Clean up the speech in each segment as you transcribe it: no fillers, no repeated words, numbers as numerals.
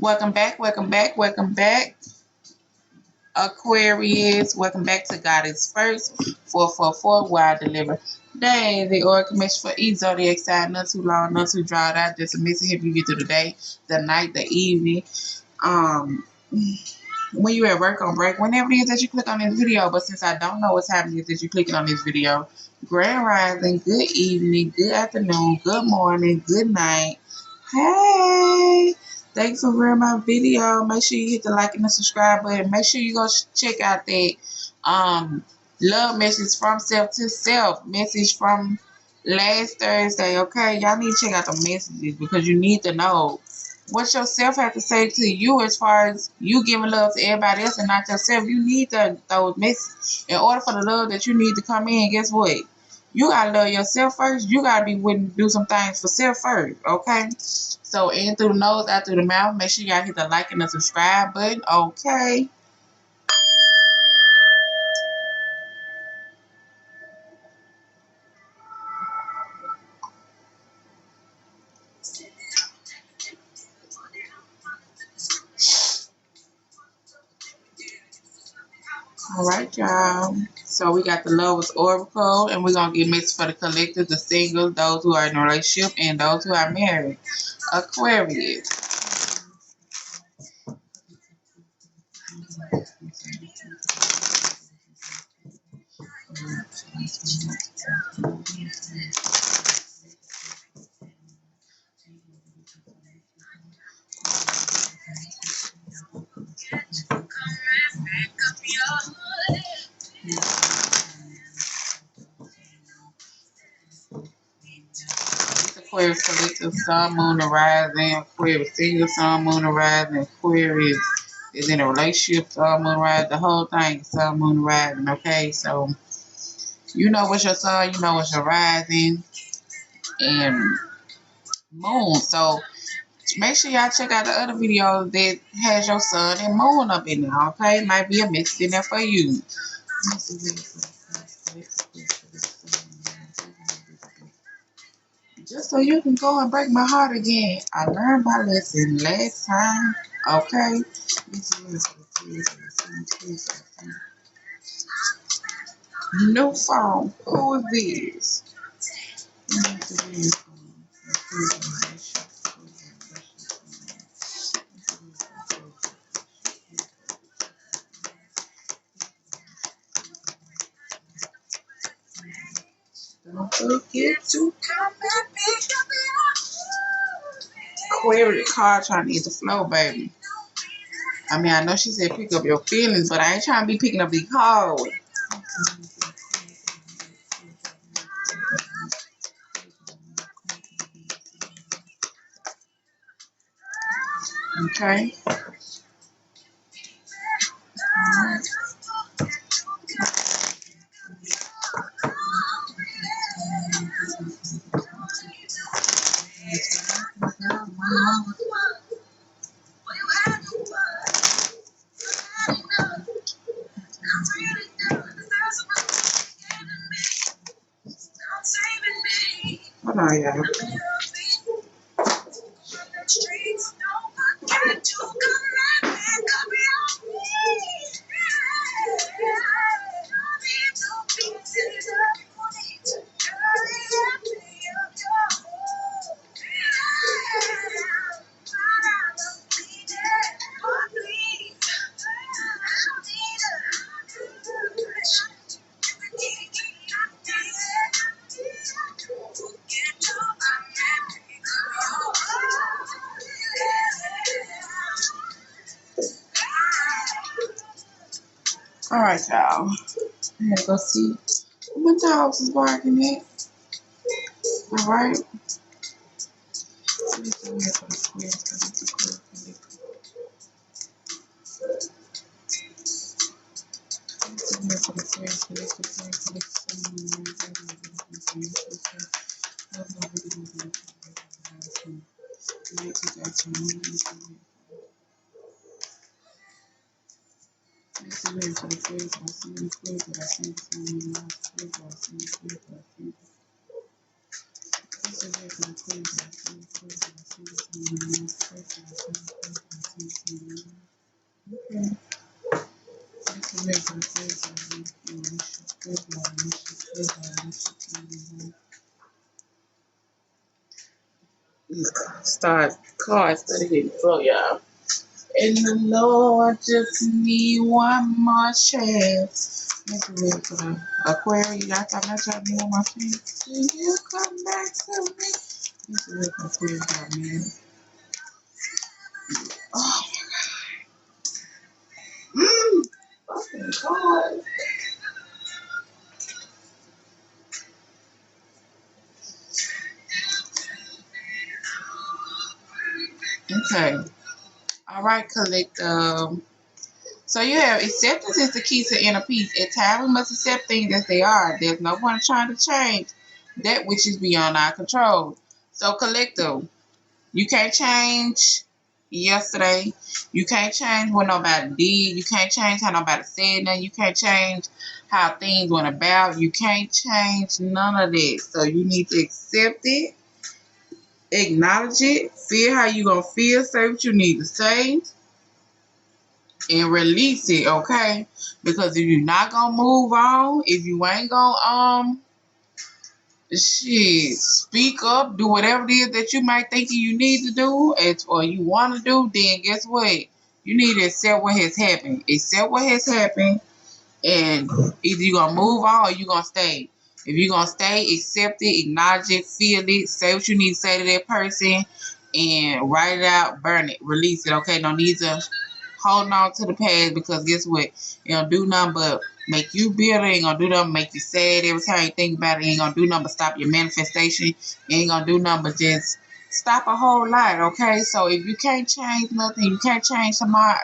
Welcome back, welcome back, welcome back, Aquarius. Welcome back to God is First. 444, where I deliver daily oracle message for each zodiac sign. Not too long, not too drawn out. Just a message help you get through the day, the night, the evening. When you're at work on break, whenever it is that you click on this video. But since I don't know what's happening, is that you're clicking on this video. Grand rising, good evening, good afternoon, good morning, good night. Hey, thanks for viewing my video. Make sure you hit the like and the subscribe button. Make sure you go check out that love message from self to self message from last Thursday. Okay, y'all need to check out the messages because you need to know what yourself have to say to you as far as you giving love to everybody else and not yourself. You need those messages in order for the love that you need to come in. Guess what? You gotta love yourself first. You gotta be willing to do some things for self first, okay? So in through the nose, out through the mouth. Make sure y'all hit the like and the subscribe button, okay? All right, y'all. So we got the Lovers Oracle, and we're gonna get mixed for the collectors, the singles, those who are in a relationship, and those who are married. Aquarius. Aquarius collective, sun, moon, and rising. Aquarius single, sun, moon, and rising. Aquarius is in a relationship, sun, moon, rising. The whole thing, sun, moon, rising. Okay, so you know what's your sun, you know what's your rising, and moon. So make sure y'all check out the other videos that has your sun and moon up in there. Okay, might be a mix in there for you. Just so you can go and break my heart again. I learned my lesson last time. Okay. New phone. Who is this? Don't forget to come back. Aquarius card trying to eat the flow, baby. I mean, I know she said pick up your feelings, but I ain't trying to be picking up the calls. Okay. Hold on, y'all. All right, y'all. I'm gonna go see what my dogs is barking at. All right. start cards instead of hitting the floor, y'all. And the Lord just need one more chance. Let's do it for the Aquarius. Y'all thought I tried to be on my feet. Will you come back to me? Let's do it for Aquarius, man. Oh, fucking God. Okay. All right, collective. So you have acceptance is the key to inner peace. At times we must accept things as they are. There's no point in trying to change that which is beyond our control. So collective, you can't change yesterday. You can't change what nobody did. You can't change how nobody said nothing. You can't change how things went about. You can't change none of that. So you need to accept it, acknowledge it, feel how you gonna feel, say what you need to say, and release it, okay? Because if you're not gonna move on, if you ain't gonna speak up, do whatever it is that you might think you need to do or you want to do, then guess what? You need to accept what has happened. Accept what has happened, and either you're gonna move on or you're gonna stay. If you're gonna stay, accept it, acknowledge it, feel it, say what you need to say to that person, and write it out, burn it, release it, okay? No need to holding on to the past, because guess what? It don't do nothing but make you bitter. It ain't gonna do nothing but make you sad every time you think about it. It ain't gonna do nothing but stop your manifestation. It ain't gonna do nothing but just stop a whole lot, okay? So if you can't change nothing, you can't change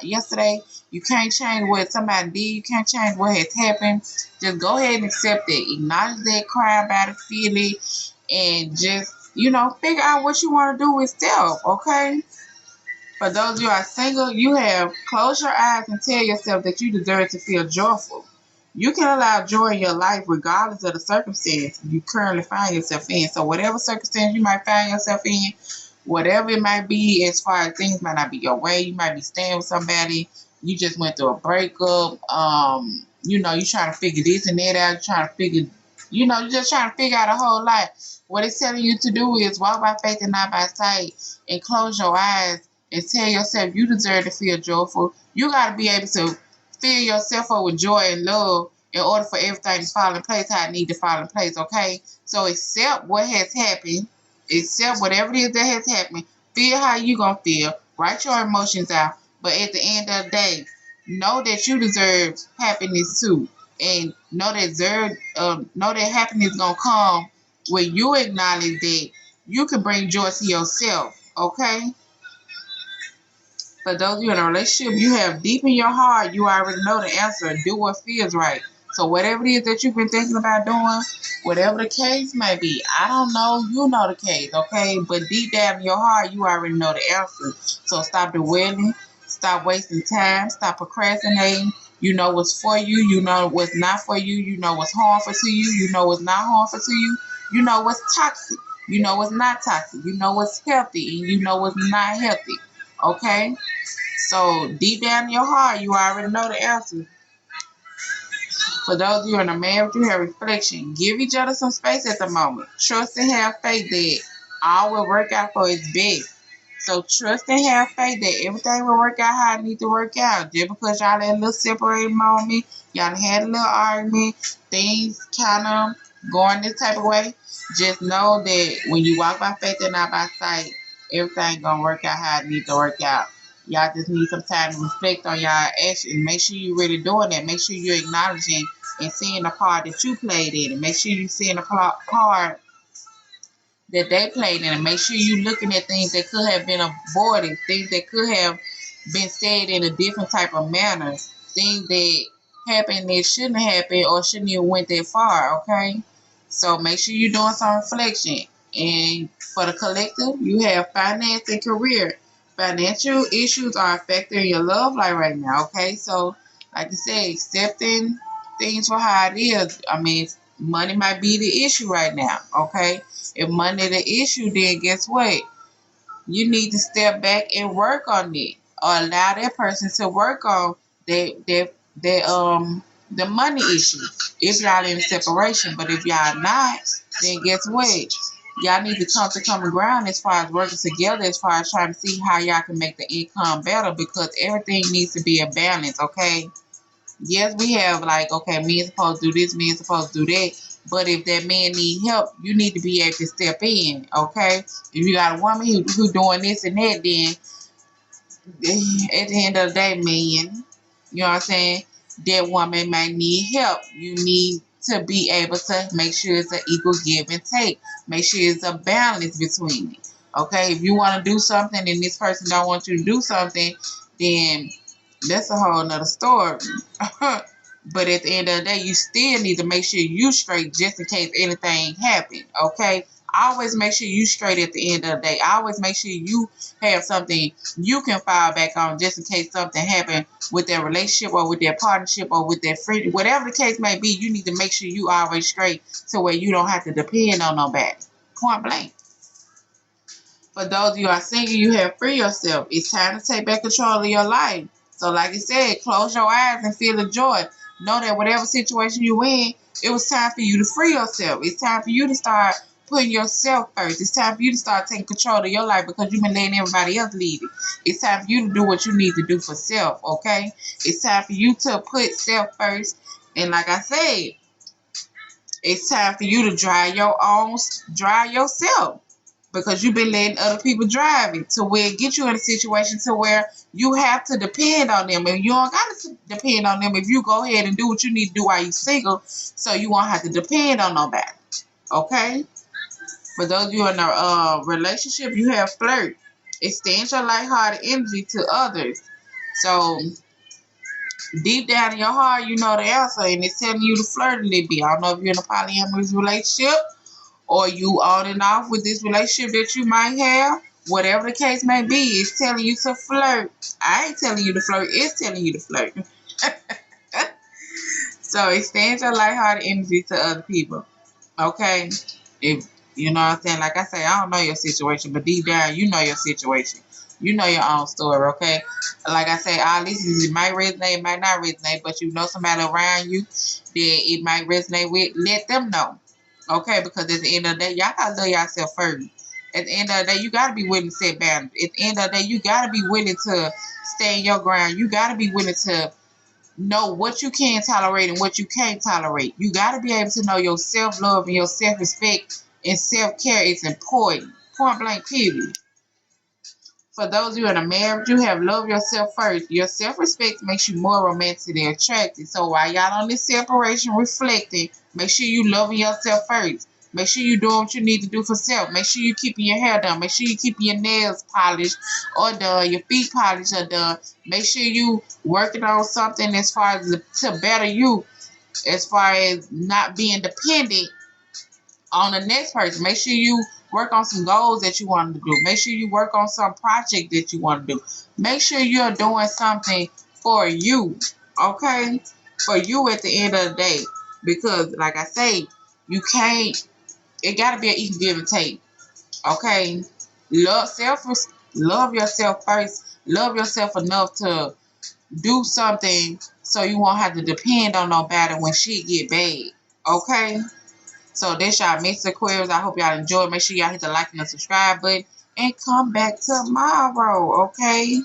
yesterday, you can't change what somebody did, you can't change what has happened, just go ahead and accept it. Acknowledge that, cry about it, feel it, and just, figure out what you want to do with self, okay? For those of you who are single, you have close your eyes and tell yourself that you deserve to feel joyful. You can allow joy in your life regardless of the circumstance you currently find yourself in. So whatever circumstance you might find yourself in, whatever it might be, as far as things might not be your way, you might be staying with somebody, you just went through a breakup, you're trying to figure this and that out, you're trying to figure, you're just trying to figure out a whole lot. What it's telling you to do is walk by faith and not by sight, and close your eyes and tell yourself you deserve to feel joyful. You got to be able to fill yourself up with joy and love in order for everything to fall in place how it needs to fall in place, okay? So accept what has happened. Accept whatever it is that has happened. Feel how you going to feel. Write your emotions out. But at the end of the day, know that you deserve happiness too. And know that happiness going to come when you acknowledge that you can bring joy to yourself, okay? For those of you in a relationship, you have deep in your heart, you already know the answer. Do what feels right. So whatever it is that you've been thinking about doing, whatever the case may be, I don't know, you know the case, okay? But deep down in your heart, you already know the answer. So stop dwelling, stop wasting time, stop procrastinating. You know what's for you, you know what's not for you, you know what's harmful to you, you know what's not harmful to you, you know what's toxic, you know what's not toxic, you know what's healthy, and you know what's not healthy, okay? So deep down in your heart, you already know the answer. For those of you in a marriage, you have reflection. Give each other some space at the moment. Trust and have faith that all will work out for its best. So trust and have faith that everything will work out how it needs to work out. Just because y'all had a little separated moment, y'all had a little argument, things kind of going this type of way, just know that when you walk by faith and not by sight, everything gonna work out how it needs to work out. Y'all just need some time to reflect on y'all actions. Make sure you're really doing that. Make sure you're acknowledging and seeing the part that you played in it. Make sure you're seeing the part that they played in it. Make sure you're looking at things that could have been avoided, things that could have been said in a different type of manner, things that happened that shouldn't have happened or shouldn't even went that far, okay? So make sure you're doing some reflection. And for the collective, you have finance and career. Financial issues are affecting your love life right now, okay? So, like I said, accepting things for how it is. I mean, money might be the issue right now, okay? If money the issue, then guess what? You need to step back and work on it, or allow that person to work on the money issue. If y'all in a separation, but if y'all not, then guess what? y'all need to come to common ground as far as working together, as far as trying to see how y'all can make the income better, because everything needs to be a balance, okay? Yes, we have like, okay, men supposed to do this, men supposed to do that. But if that man need help, you need to be able to step in, okay? If you got a woman who doing this and that, then at the end of the day, man, you know what I'm saying? That woman might need help. You need to be able to make sure it's an equal give and take. Make sure it's a balance between it. Okay, if you want to do something and this person don't want you to do something, then that's a whole nother story. But at the end of the day, you still need to make sure you straight just in case anything happen. Okay, always make sure you straight at the end of the day. Always make sure you have something you can fall back on just in case something happen with their relationship or with their partnership or with their friend. Whatever the case may be, you need to make sure you always straight to where you don't have to depend on nobody. Point blank. For those of you who are single, you have free yourself. It's time to take back control of your life. So like I said, close your eyes and feel the joy. Know that whatever situation you in, it was time for you to free yourself. It's time for you to start putting yourself first. It's time for you to start taking control of your life because you've been letting everybody else lead it. It's time for you to do what you need to do for self, okay? It's time for you to put self first. And like I said, it's time for you to drive yourself, because you've been letting other people drive it to where it get you in a situation to where you have to depend on them. And you don't got to depend on them if you go ahead and do what you need to do while you're single, so you won't have to depend on nobody. Okay? For those of you in a relationship, you have flirt. Extend your lighthearted energy to others. So deep down in your heart, you know the answer, and it's telling you to flirt a little bit. I don't know if you're in a polyamorous relationship or you on and off with this relationship that you might have. Whatever the case may be, it's telling you to flirt. I ain't telling you to flirt. It's telling you to flirt. So extend your lighthearted energy to other people. Okay? If you know what I'm saying, like I say, I don't know your situation, but deep down, you know your situation. You know your own story, okay? Like I say, all this is, it might resonate, it might not resonate, but you know somebody around you that it might resonate with, let them know. Okay? Because at the end of the day, y'all gotta love yourself first. At the end of the day, you gotta be willing to set boundaries. At the end of the day, you gotta be willing to stay in your ground. You gotta be willing to know what you can tolerate and what you can't tolerate. You got to be able to know your self-love and your self-respect and self-care is important. Point blank, period. For those of you in a marriage, you have love yourself first. Your self-respect makes you more romantically attractive. So while y'all on this separation reflecting, make sure you loving yourself first. Make sure you doing what you need to do for self. Make sure you keeping your hair done. Make sure you keeping your nails polished or done, your feet polished or done. Make sure you working on something as far as to better you, as far as not being dependent on the next person. Make sure you work on some goals that you want to do. Make sure you work on some project that you want to do. Make sure you're doing something for you, okay? For you at the end of the day. Because, like I say, you can't, it got to be an equal give and take, okay? Love yourself first. Love yourself enough to do something so you won't have to depend on nobody when shit get bad, okay? So that's y'all Mr. Aquarius. I hope y'all enjoy. Make sure y'all hit the like and the subscribe button and come back tomorrow, okay?